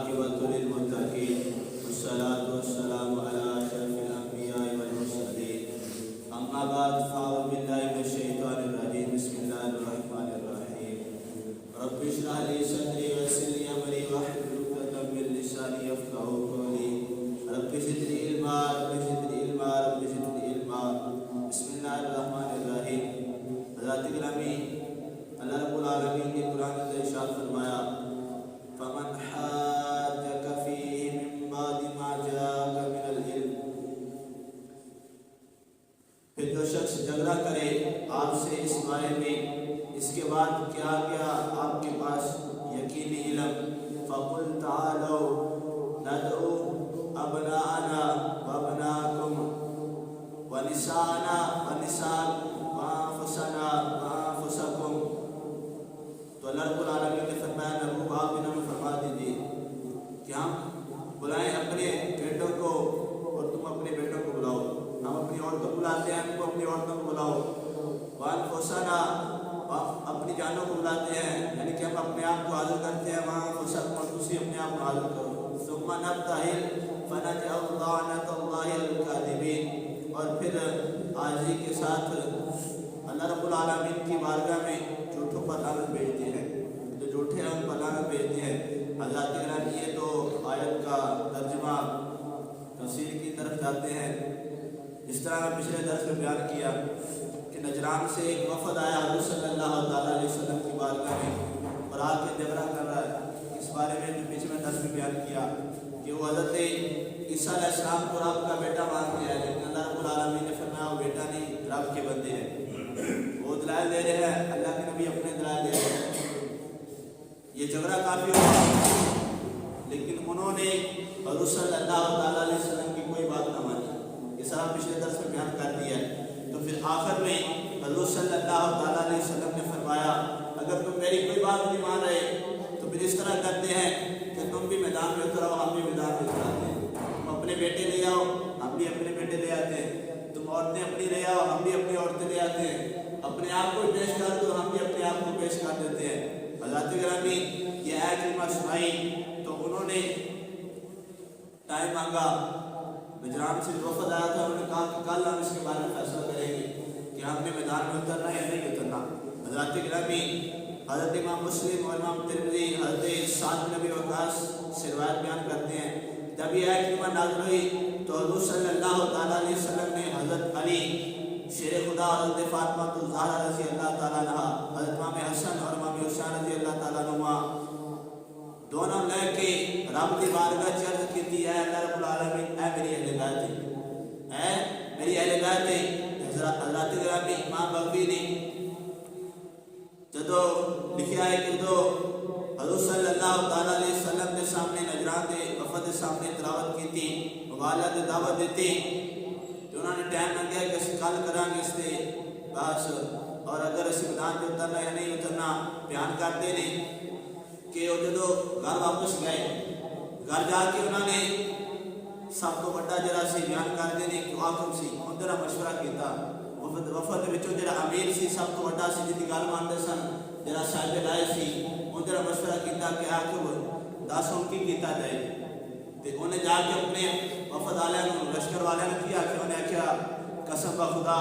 والعاقبة للمتقين والصلاة والسلام على أشرف الأنبياء والمرسلين أما بعد فأعوذ بالله من الشيطان الرجيم بسم الله الرحمن الرحيم رب اشرح لي صدري ويسر لي أمري واحلل عقدة من لساني يفقهوا قولي رب زدني علما رب زدني علما رب زدني علما بسم الله الرحمن الرحيم حضرات گرامی اللہ رب العالمین نے قرآن میں ارشاد فرمایا فمن حاجك فيه من بعد ما جاءك من العلم پھر جو شخص جھگڑا کرے آپ سے اس بارے میں اس کے بعد کیا گیا آپ کے پاس یقینی علم فقل تعالوا ندعو ابناءنا وابناءكم ونساءنا ونساءكم وانفسنا وانفسكم تو اللہ رب العالمین نے فرمایا محبوب آپ انہوں نے فرما دیجیے کہ ہم بلائیں اپنے بیٹوں کو اور تم اپنے بیٹوں کو بلاؤ، ہم اپنی عورتوں کو بلاتے ہیں تم اپنی عورتوں کو بلاؤ، وانفسنا اپنی جانوں کو بلاتے ہیں یعنی کہ ہم اپنے آپ کو حاضر کرتے ہیں وانفسکم اور تسی اپنے آپ کو حاضر کرو ثم نبتہل فنجعل لعنۃ اللہ علی الکاذبین اور پھر عاجزی کے ساتھ اللہ رب العالمین کی بارگاہ میں جھوٹوں پر لعنت بھیجتے ہیں، جو جھوٹے ہیں ان پر لعنت بھیجتے ہیں۔ حضرات گرامی یہ تو آیت کا ترجمہ تفسیر کی طرف جاتے ہیں۔ اس طرح میں پچھلے درس میں بیان کیا کہ نجران سے ایک وفد آیا حضور صلی اللہ تعالیٰ علیہ وسلم کی بارگاہ میں اور آ کے جھگڑا کر رہا ہے۔ اس بارے میں جو پچھلے درس میں بیان کیا کہ وہ حضرت عیسیٰ علیہ السلام کو رب کا بیٹا مان دیا ہے، لیکن اللہ رب العالمین نے فرمایا وہ بیٹا نہیں رب کے بندے ہیں۔ وہ دلائل دے رہے ہیں، اللہ کے نبی اپنے دلائل دے رہے ہیں۔ یہ جھگڑا کافی ہوا لیکن انہوں نے حضور صلی اللہ تعالیٰ علیہ وسلم کی کوئی بات نہ مانی۔ یہ سارا پچھلے درس میں بیان کر دیا ہے۔ تو پھر آخر میں حضور صلی اللہ تعالیٰ علیہ وسلم نے فرمایا اگر تم میری کوئی بات نہیں مان رہے تو پھر اس طرح کرتے ہیں کہ تم بھی میدان میں اتراؤ ہم بھی میدان میں اتراتے ہیں، تم اپنے بیٹے لے آؤ ہم بھی اپنے بیٹے لے آتے ہیں، تم عورتیں اپنی لے آؤ ہم بھی اپنی عورتیں لے آتے ہیں، اپنے آپ کو پیش کر دو ہم بھی اپنے آپ کو پیش کر دیتے ہیں۔ حضرات گرامی یہ آیت کریمہ سنائی تو انہوں نے ٹائم مانگا، نجران سے وفد آیا تھا، انہوں نے کہا کہ کل ہم اس کے بارے میں فیصلہ کریں گے کہ ہم نے میدان میں اترنا یا نہیں اترنا۔ حضرات گرامی حضرت امام مسلم اور امام ترمذی حضرت سعد بن ابی وقاص سے روایت بیان کرتے ہیں جب یہ آیت کریمہ نازل ہوئی تو حضور صلی اللہ تعالیٰ علیہ وسلم نے حضرت علی شیر خدا حضرت فاطمہ الزہرا رضی اللہ تعالیٰ عنہ حضرت امام حسن اور امام حسین رضی اللہ تعالیٰ عنہ دونوں لے کے رب کی بارگاہ عرض کی تھی اے اللہ رب العالمین اے میری اہل بیت اے میری اہل بیت۔ حضرات گرامی امام بغوی نے جدو لکھا ہے کہ جو حضور صلی اللہ تعالیٰ علیہ وسلم کے سامنے نجران کے وفد کے سامنے تلاوت کی تھی مبالغہ کی دعوت دیتی تو انہوں نے ٹائم منگیا کہ اسی کل کریں گے اس سے بس اور اگر اسی میدان پہ اترنا یا نہیں اترنا بیان کرتے نہیں کہ وہ جدو گھر واپس گئے گھر جا کے انہوں نے سب کو بڑا جرا سی بیان کرتے نہیں کہ حاکم سی ان طرح مشورہ کیتا وفد وچوں جڑا امیر سی سب کو بڑا سی جی گل مانتے سن جڑا صاحب لائے سی ان طرح مشورہ کیتا کہ حاکم دس ہن کی کیتا جائے تے انہیں جا کے اپنے وفد والوں لشکر والوں نے کیا کہ انہیں کیا قسم بخدا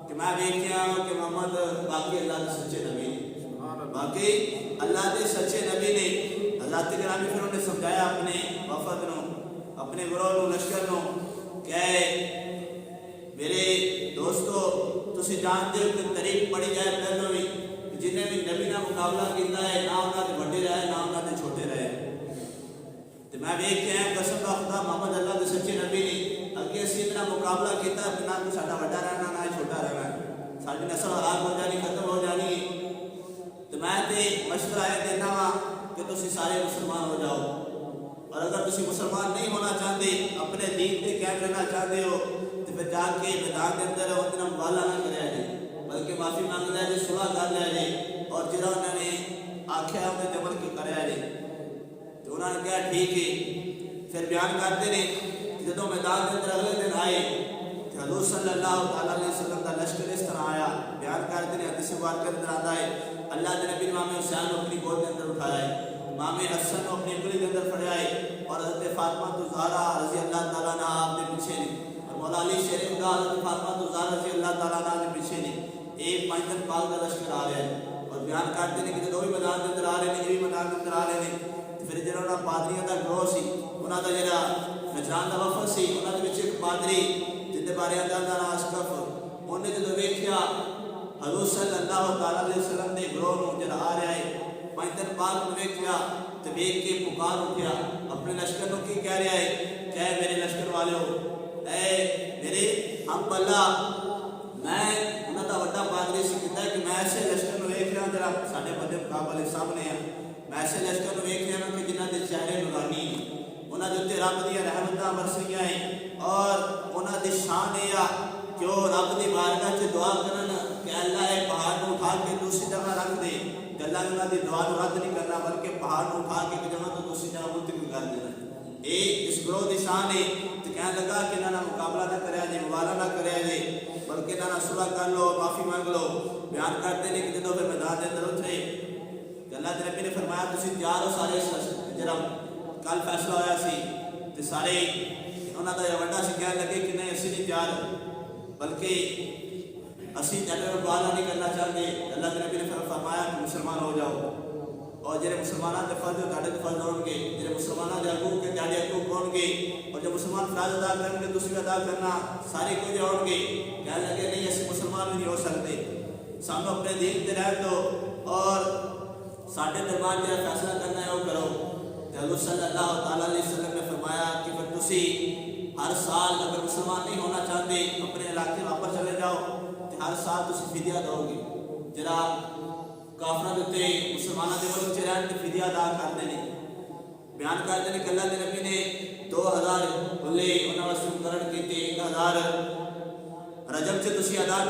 کہ میں دیکھیا کہ محمد باقی اللہ کے سچے نبی باقی اللہ کے سچے نبی نے۔ حضرات گرامی پھر انہیں سمجھایا اپنے وفد نو اپنے گروہ نو لشکر نو کہ میرے دوستو تسی جانتے ہو کہ تاریخ پڑھی جائے پہلو بھی جنہیں بھی نبی نہ مقابلہ کیتا ہے نہ انہاں دے بڑے رہے نہ انہاں دے چھوٹے رہے تو میں دیکھ کے قسم خدا محمد اللہ کے سچے نبی نے اگے اسی اتنا مقابلہ کیتا ہے نہ کوئی ساڈا بڑا رہنا نہ چھوٹا رہنا ساری نسل آگ ہو جانی ختم ہو جانی تو میں تے مشورہ یہ دینا وا کہ تسی سارے مسلمان ہو جاؤ اور اگر تسی مسلمان نہیں ہونا چاہتے اپنے دین تے قائم رہنا چاہتے ہو تو پھر جا کے میدان کے اندر اتنا مبالغہ نہ کریا جائے بلکہ معافی مانگ لیا جائے صلح کر لیا جائے اور جڑا انہوں نے آخیا انہیں عمل کیوں کریا جائے تو انہوں نے کہا ٹھیک ہے۔ پھر بیان کرتے ہیں جدو میدان کے اندر اگلے دن آئے کہ حضور صلی اللہ تعالیٰ علیہ وسلم کا لشکر اس طرح آیا بیان کرتے ہیں حدیث پاک کے اندر آتا ہے اللہ کے نبی امام حسین اپنی گود کے اندر اٹھایا ہے امام حسن کو اپنی انگلی کے اندر پھڑائے اور حضرت فاطمہ الزہرا رضی اللہ تعالیٰ عنہ آپ نے پیچھے نہیں، اور مولا علی شیر خدا حضرت فاطمہ الزہرا رضی اللہ تعالیٰ عنہ نے پیچھے نہیں۔ ایک 5 دن پاک کا لشکر آ رہا ہے اور بیان کرتے ہیں کہ جدوں بھی میدان کے اندر آ رہے ہیں، یہ بھی میدان کے اندر آ رہے ہیں، پھر جنہوں نے پادریوں کا گروہ سی، انہوں کا جڑا نجران کا وفد سی، انہوں کے وچ ایک پادری جن بارے اللہ تعالیٰ اشکف، انہیں جدوں ویکھیا حضور صلی اللہ تعالیٰ علیہ وسلم نے گروہ نو جڑا آ رہا ہے 5 دن بعد نو ویکھیا تے ویکھ کے پکار اٹھیا اپنے لشکر نو کی کہہ رہا ہے کہ میرے لشکر والو، اے میرے ہم اللہ، میں انہوں کا وڈا پادری سی کہتا ہے کہ میں ایسے لشکر نو ویکھ رہا جڑا ساڈے بندے مقابلے سامنے ہے، میں ایسے لشکر نو ویکھ رہا کہ جنہاں دے چہرے نورانی، انہاں دے تے رب دی رحمتاں برسیاں ہیں، اور انہاں دی شان ہے کہ وہ رب دی بارگاہ چ دعا کرن کہ اللہ اے پہاڑ کو اٹھا کے دوسری جگہ رکھ دے، کہ اللہ نے انہاں دی دعا نو رد نہیں کرنا بلکہ پہاڑ کو اٹھا کے ایک جگہ تو دوسری جگہ منتقل کر دینا۔ اے اس گروہ دی شان ہے، تو کہنے لگا کہ انہاں مقابلہ نہ کریا جے، مبارہ نہ کریا جے، بلکہ انہاں صلح کر لو، معافی مانگ لو۔ بیان کرتے ہیں کہ جدوں پھر میدان دے اندر اترے کہ اللہ کے نبی نے فرمایا تسی تیار ہو سارے، جڑا کل فیصلہ ہویا سی تے سارے انہاں دا وڈا سی کہنے لگے کہ نہیں اسی نہیں تیار، بلکہ اسی جنگ میں مبالغہ نہیں کرنا چاہتے۔ اللہ کے نبی نے فرمایا کہ مسلمان ہو جاؤ، اور جڑے مسلمانوں کے فرض تہاڈے فرض ہون گے، جڑے مسلمانوں کے حقوق کے تہاڈے حقوق ہون گے، اور جب مسلمان فرض ادا کریں گے تسی ادا کرنا سارے کچھ ہون گے۔ کہنے لگے نہیں اسی مسلمان بھی نہیں ہو سکتے، سانوں اپنے دین تے رہ دو اور ساڈے دربار جڑا فیصلہ کرنا ہے وہ کرو۔ حضور صلی اللہ تعالیٰ علیہ وسلم نے فرمایا کہ پھر تسی ہر سال اگر مسلمان نہیں ہونا چاہتے اپنے علاقے واپس چلے جاؤ، تو ہر سال تسی فدیہ دو گے، جڑا کافراں دے تے مسلماناں دے ملک چ رہن تے فدیہ ادا کرتے ہیں۔ بیان کرتے ہیں کہ اللہ کے نبی نے 2000 بلے انہاں واسطے مقرر کیتے، 1000 رجب چ تسی ادا